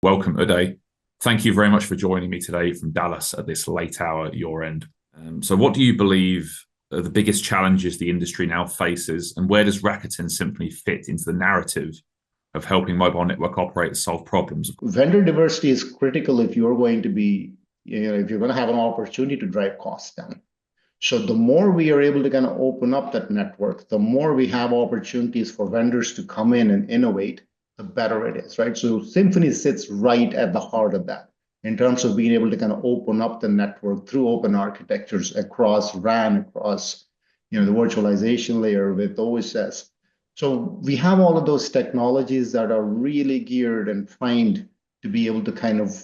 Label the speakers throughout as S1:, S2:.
S1: Welcome, Udai. Thank you very much for joining me today from Dallas at this late hour at your end. So what do you believe are the biggest challenges the industry now faces, and where does Rakuten Symphony fit into the narrative of helping mobile network operators solve problems?
S2: Vendor diversity is critical if you're going to be, if you're going to have an opportunity to drive costs down. So the more we are able to kind of open up that network, the more we have opportunities for vendors to come in and innovate, the better it is, right? So Symphony sits right at the heart of that in terms of being able to kind of open up the network through open architectures across RAN, across the virtualization layer with OSS. So we have all of those technologies that are really geared and trained to be able to kind of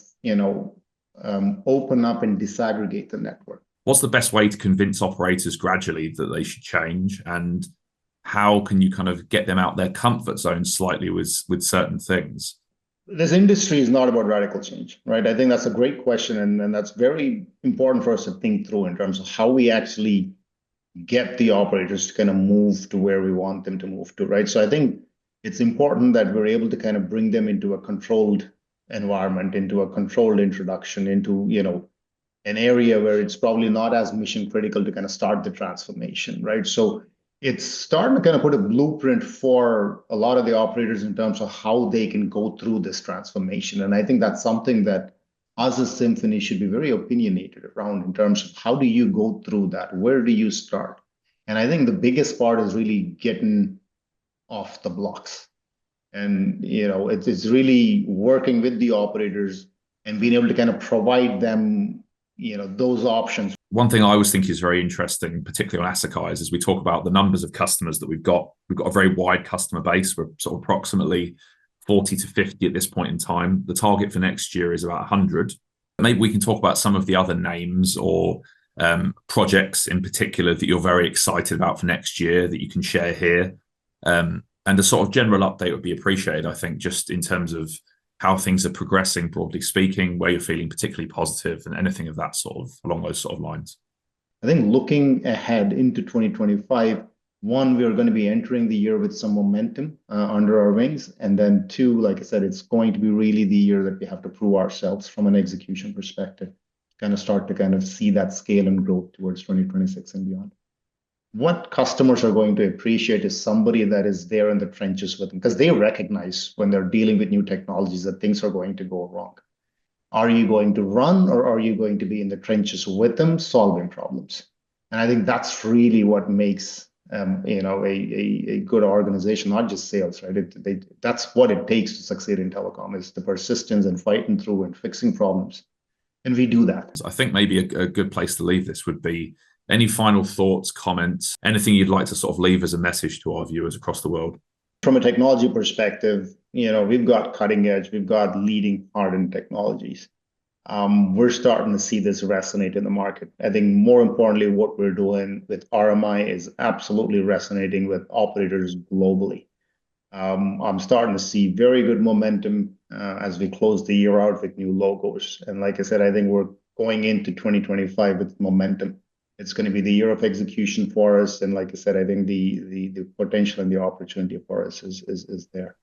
S2: open up and disaggregate the network.
S1: What's the best way to convince operators gradually that they should change, and how can you kind of get them out their comfort zone slightly with certain things?
S2: This industry is not about radical change, right? I think that's a great question, and that's very important for us to think through in terms of how we actually get the operators to kind of move to where we want them to move to, right? So I think it's important that we're able to kind of bring them into a controlled environment, into a controlled introduction, into an area where it's probably not as mission critical to kind of start the transformation, right? So it's starting to kind of put a blueprint for a lot of the operators in terms of how they can go through this transformation. And I think that's something that us as Symphony should be very opinionated around in terms of how do you go through that? Where do you start? And I think the biggest part is really getting off the blocks. And it's really working with the operators and being able to kind of provide them those options.
S1: One thing I always think is very interesting, particularly on Asakai, is as we talk about the numbers of customers that we've got a very wide customer base. We're sort of approximately 40 to 50 at this point in time. The target for next year is about 100. Maybe we can talk about some of the other names or projects in particular that you're very excited about for next year that you can share here. And a sort of general update would be appreciated, I think, just in terms of how things are progressing, broadly speaking, where you're feeling particularly positive, and anything of that sort of along those sort of lines.
S2: I think looking ahead into 2025, one, we are going to be entering the year with some momentum under our wings. And then two, like I said, it's going to be really the year that we have to prove ourselves from an execution perspective, kind of start to kind of see that scale and growth towards 2026 and beyond. What customers are going to appreciate is somebody that is there in the trenches with them, because they recognize when they're dealing with new technologies that things are going to go wrong. Are you going to run, or are you going to be in the trenches with them solving problems? And I think that's really what makes a good organization, not just sales, right? That's what it takes to succeed in telecom, is the persistence and fighting through and fixing problems. And we do that.
S1: I think maybe a good place to leave this would be any final thoughts, comments, anything you'd like to sort of leave as a message to our viewers across the world?
S2: From a technology perspective, we've got cutting edge, we've got leading hardened technologies. We're starting to see this resonate in the market. I think more importantly, what we're doing with RMI is absolutely resonating with operators globally. I'm starting to see very good momentum as we close the year out with new logos. And like I said, I think we're going into 2025 with momentum. It's going to be the year of execution for us. And like I said, I think the potential and the opportunity for us is there.